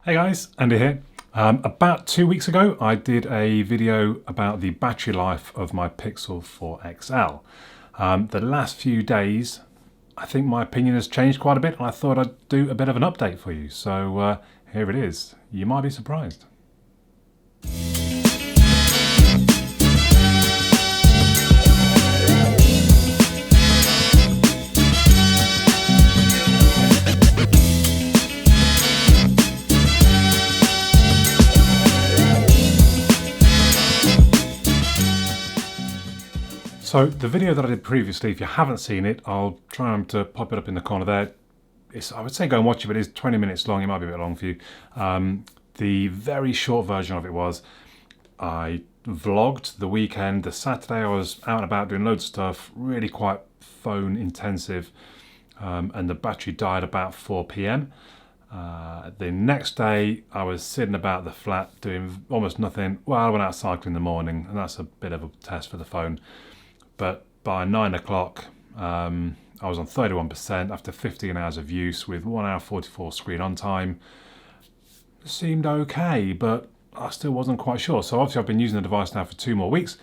Hey guys, Andy here. About 2 weeks ago, I did a video about the battery life of my Pixel 4 XL. The last few days, I think my opinion has changed quite a bit, and I thought I'd do a bit of an update for you. So here it is. You might be surprised. So the video that I did previously, if you haven't seen it, I'll try to pop it up in the corner there. I would say go and watch it, but it's 20 minutes long. It might be a bit long for you. The very short version of it was, I vlogged the weekend. The Saturday I was out and about doing loads of stuff, really quite phone intensive, and the battery died about 4 p.m. The next day I was sitting about the flat doing almost nothing. Well, I went out cycling in the morning, and that's a bit of a test for the phone. But by 9 o'clock, I was on 31% after 15 hours of use with 1 hour 44 screen on time. It seemed okay, but I still wasn't quite sure. So obviously I've been using the device now for 2 more weeks,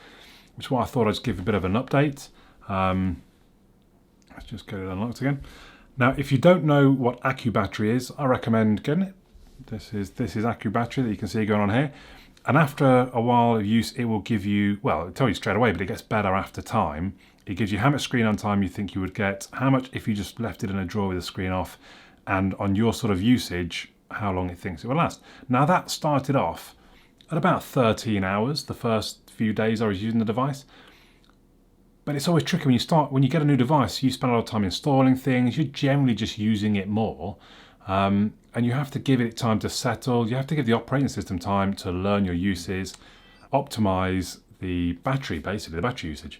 which is why I thought I'd just give a bit of an update. Let's just get it unlocked again. Now, if you don't know what Accu battery is, I recommend getting it. This is Accu battery that you can see going on here. And after a while of use, it will give you, well, it'll tell you straight away, but it gets better after time. It gives you how much screen on time you think you would get, how much if you just left it in a drawer with the screen off, and on your sort of usage, how long it thinks it will last. Now that started off at about 13 hours, the first few days I was using the device. But it's always tricky when you get a new device, you spend a lot of time installing things, you're generally just using it more. And you have to give it time to settle. You have to give the operating system time to learn your uses, optimize the battery, basically the battery usage,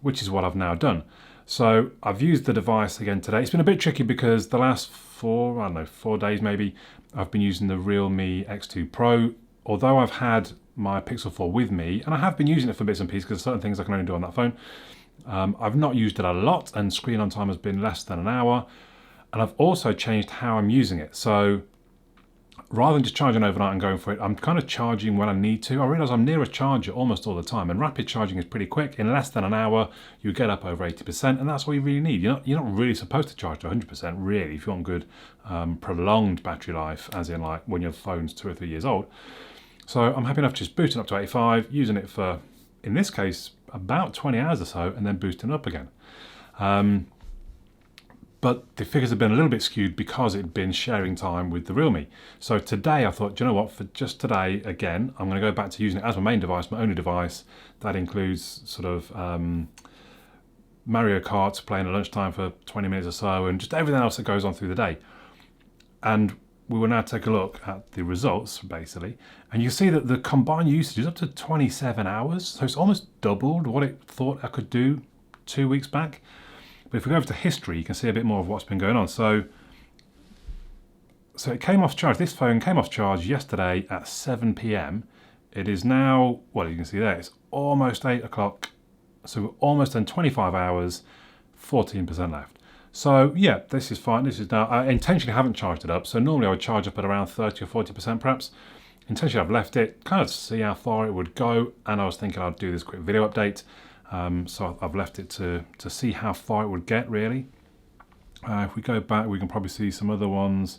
which is what I've now done. So I've used the device again today. It's been a bit tricky because the last 4 days maybe, I've been using the Realme X2 Pro. Although I've had my Pixel 4 with me, and I have been using it for bits and pieces because certain things I can only do on that phone. I've not used it a lot, and screen on time has been less than an hour. And I've also changed how I'm using it. So rather than just charging overnight and going for it, I'm kind of charging when I need to. I realise I'm near a charger almost all the time, and rapid charging is pretty quick. In less than an hour, you get up over 80%, and that's all you really need. You're not really supposed to charge to 100%, really, if you want good prolonged battery life, as in like when your phone's 2 or 3 years old. So I'm happy enough just boosting up to 85, using it for, in this case, about 20 hours or so, and then boosting up again. But the figures have been a little bit skewed because it'd been sharing time with the Realme. So today I thought, do you know what, for just today, again, I'm going to go back to using it as my main device, my only device. That includes sort of Mario Kart, playing at lunchtime for 20 minutes or so, and just everything else that goes on through the day. And we will now take a look at the results, basically. And you see that the combined usage is up to 27 hours. So it's almost doubled what it thought I could do 2 weeks back. But if we go over to history, you can see a bit more of what's been going on. So it came off charge. This phone came off charge yesterday at 7 p.m. It is now, well, you can see there, it's almost 8 o'clock. So we're almost done 25 hours, 14% left. So yeah, this is fine. This is now, I intentionally haven't charged it up. So normally I would charge up at around 30 or 40% perhaps. Intentionally I've left it, kind of to see how far it would go. And I was thinking I'd do this quick video update. So I've left it to see how far it would get, really. If we go back, we can probably see some other ones.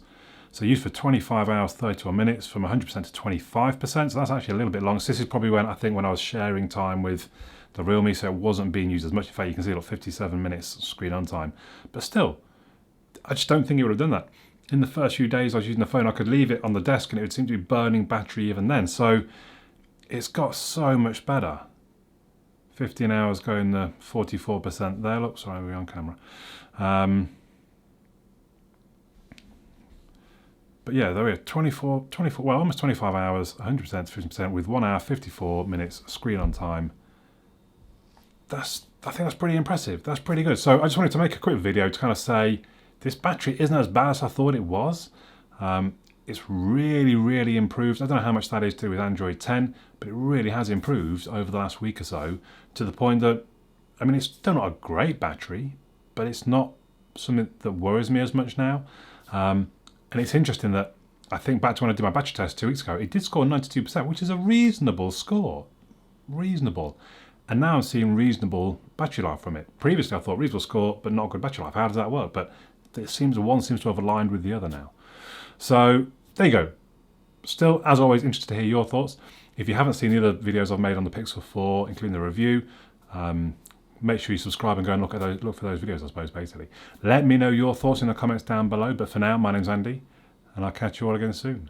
So used for 25 hours, 31 minutes, from 100% to 25%. So that's actually a little bit long. So this is probably when I was sharing time with the Realme, so it wasn't being used as much. In fact, you can see like 57 minutes screen on time. But still, I just don't think it would have done that. In the first few days I was using the phone, I could leave it on the desk and it would seem to be burning battery even then. So it's got so much better. 15 hours going the 44% there. Look, sorry, we're on camera. But yeah, there we are, 24, well, almost 25 hours, 100% to 50% with 1 hour, 54 minutes screen on time. I think that's pretty impressive. That's pretty good. So I just wanted to make a quick video to kind of say, this battery isn't as bad as I thought it was. It's really, really improved. I don't know how much that is to do with Android 10, but it really has improved over the last week or so, to the point that, I mean, it's still not a great battery, but it's not something that worries me as much now. And it's interesting that I think back to when I did my battery test 2 weeks ago, it did score 92%, which is a reasonable score. Reasonable. And now I'm seeing reasonable battery life from it. Previously I thought reasonable score, but not good battery life. How does that work? But it seems one seems to have aligned with the other now. So there you go. Still, as always, interested to hear your thoughts. If you haven't seen the other videos I've made on the Pixel 4, including the review, make sure you subscribe and go and look for those videos, I suppose, basically. Let me know your thoughts in the comments down below. But for now, my name's Andy, and I'll catch you all again soon.